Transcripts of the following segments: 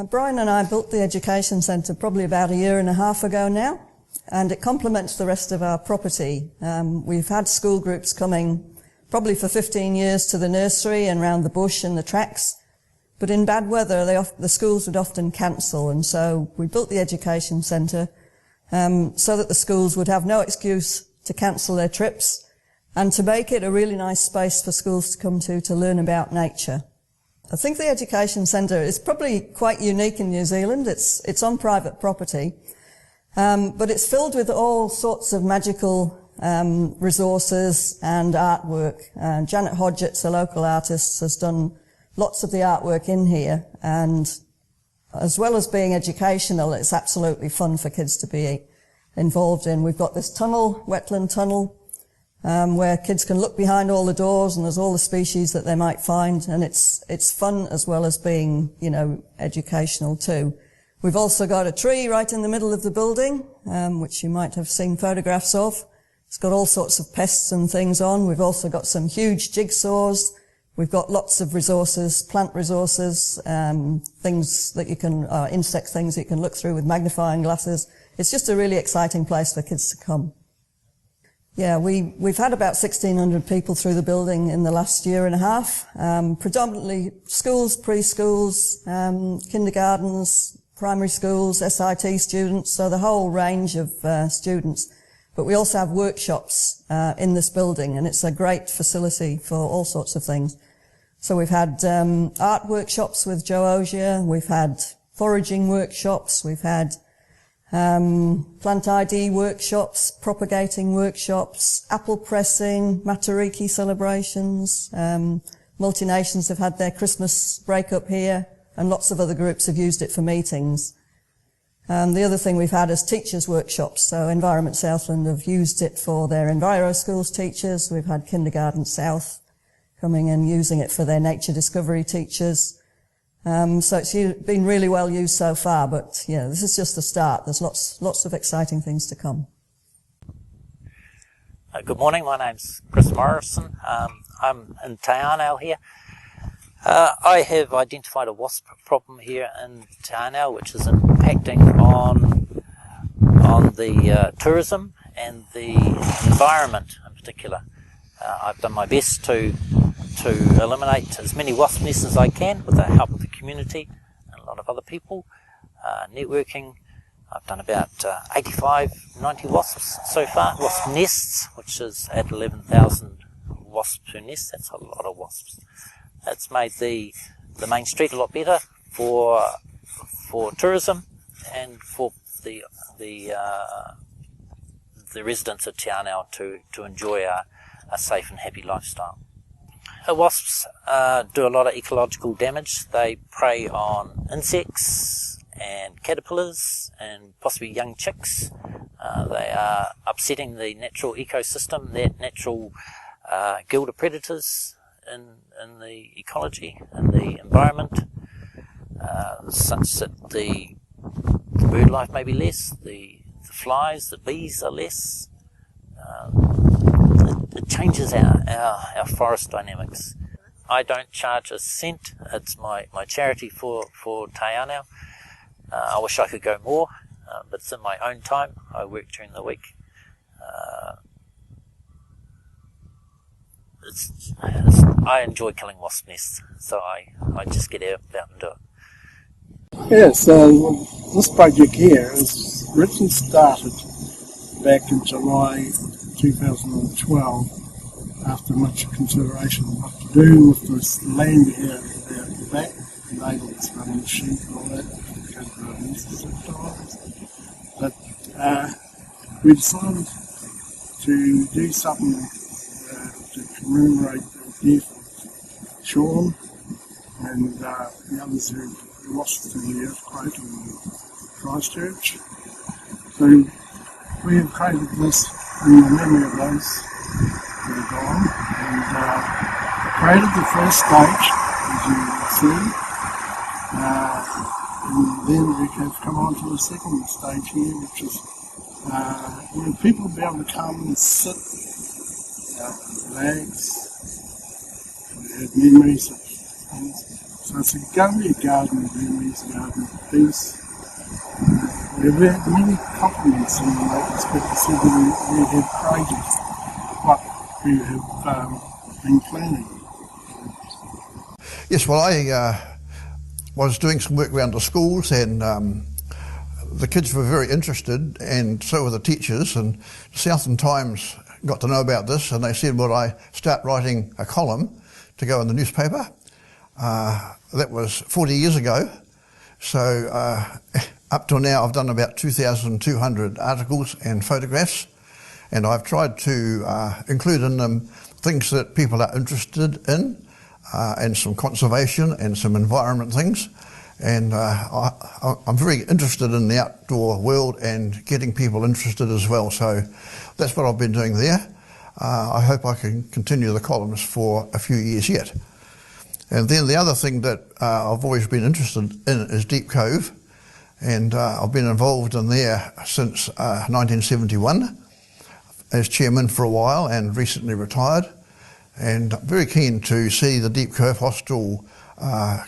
Brian and I built the Education Centre probably about a year and a half ago now, and it complements the rest of our property. We've had school groups coming probably for 15 years to the nursery and round the bush and the tracks, but in bad weather the schools would often cancel, and so we built the Education Centre so that the schools would have no excuse to cancel their trips and to make it a really nice space for schools to come to learn about nature. I think the Education Centre is probably quite unique in New Zealand. It's on private property, but it's filled with all sorts of magical resources and artwork. Janet Hodgetts, a local artist, has done lots of the artwork in here, and as well as being educational, it's absolutely fun for kids to be involved in. We've got this tunnel, wetland tunnel, where kids can look behind all the doors, and there's all the species that they might find, and it's fun as well as being, educational too. We've also got a tree right in the middle of the building, which you might have seen photographs of. It's got all sorts of pests and things on. We've also got some huge jigsaws. We've got lots of resources, plant resources, things that insect things that you can look through with magnifying glasses. It's just a really exciting place for kids to come. Yeah, we've had about 1,600 people through the building in the last year and a half, predominantly schools, preschools, kindergartens, primary schools, SIT students, so the whole range of students. But we also have workshops in this building, and it's a great facility for all sorts of things. So we've had art workshops with Joe Osier, we've had foraging workshops, we've had plant ID workshops, propagating workshops, apple pressing, Matariki celebrations, Multinations have had their Christmas break up here, and lots of other groups have used it for meetings. The other thing we've had is teachers' workshops. So Environment Southland have used it for their Enviro Schools teachers. We've had Kindergarten South coming and using it for their nature discovery teachers. So it's been really well used so far, but this is just the start. There's lots of exciting things to come. Good morning, my name's Chris Morrison. I'm in Te Anau here. I have identified a wasp problem here in Te Anau, which is impacting on the tourism and the environment in particular. I've done my best to eliminate as many wasp nests as I can with the help of the community and a lot of other people. Networking, I've done about 85, 90 wasps so far, wasp nests, which is at 11,000 wasps per nest. That's a lot of wasps. It's made the main street a lot better for tourism and for the residents of Te Anau to enjoy a safe and happy lifestyle. Wasps do a lot of ecological damage. They prey on insects and caterpillars and possibly young chicks. They are upsetting the natural ecosystem, that natural guild of predators in the ecology and the environment, such that the bird life may be less, the flies, the bees are less. It changes our forest dynamics. I don't charge a cent. It's my charity for Te Anau. I wish I could go more, but it's in my own time. I work during the week. I enjoy killing wasp nests, so I just get out and do it. Yes, this project here is originally started back in July 2012 after much consideration of what to do with this land here at the back, the neighbours running sheep and all that, because of the nests at times. But we decided to do something to commemorate the death of Sean and the others who lost in the earthquake in Christchurch. So we have created this in the memory of those who are gone, and created the first stage, as you can see, and then we have come on to the second stage here, which is where people will be able to come and sit, relax, and have memories of things. So I said, go to your garden, Vietnamese garden, please. We've had many compliments in the latest, but they said we have praised what we have been planning. Yes, well, I was doing some work around the schools, and the kids were very interested, and so were the teachers, and the Southern Times got to know about this, and they said, would I start writing a column to go in the newspaper? That was 40 years ago, so up till now I've done about 2,200 articles and photographs, and I've tried to include in them things that people are interested in, and some conservation and some environment things. And I'm very interested in the outdoor world and getting people interested as well. So that's what I've been doing there. I hope I can continue the columns for a few years yet. And then the other thing that I've always been interested in is Deep Cove. And I've been involved in there since 1971 as chairman for a while and recently retired. And I'm very keen to see the Deep Cove Hostel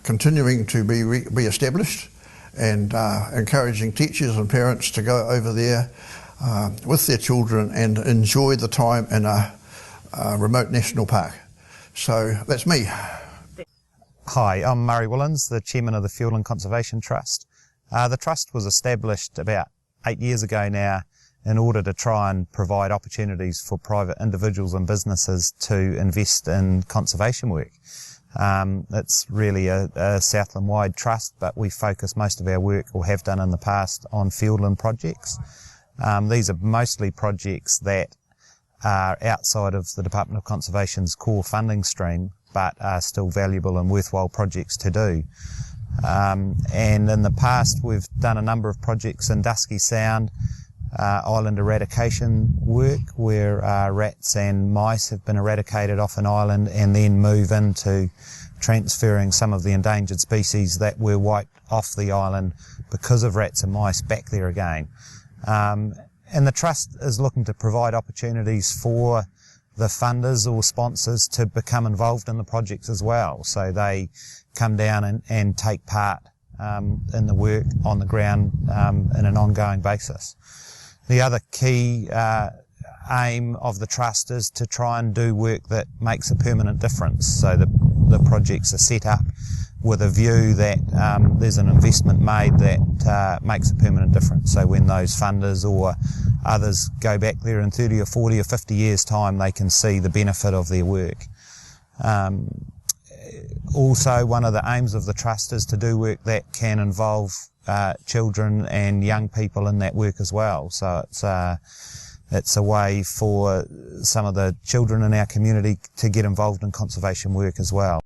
continuing to be established, and encouraging teachers and parents to go over there with their children and enjoy the time in a remote national park. So that's me. Hi, I'm Murray Willens, the chairman of the Fiordland Conservation Trust. The trust was established about 8 years ago now in order to try and provide opportunities for private individuals and businesses to invest in conservation work. It's really a Southland-wide trust, but we focus most of our work, or have done in the past, on Fiordland projects. These are mostly projects that are outside of the Department of Conservation's core funding stream, but are still valuable and worthwhile projects to do. And in the past we've done a number of projects in Dusky Sound, island eradication work, where rats and mice have been eradicated off an island, and then move into transferring some of the endangered species that were wiped off the island because of rats and mice back there again. And the Trust is looking to provide opportunities for the funders or sponsors to become involved in the projects as well, so they come down and take part in the work on the ground in an ongoing basis. The other key aim of the Trust is to try and do work that makes a permanent difference. So the projects are set up with a view that there's an investment made that makes a permanent difference. So when those funders or others go back there in 30 or 40 or 50 years' time, they can see the benefit of their work. Also, one of the aims of the Trust is to do work that can involve children and young people in that work as well. So it's a way for some of the children in our community to get involved in conservation work as well.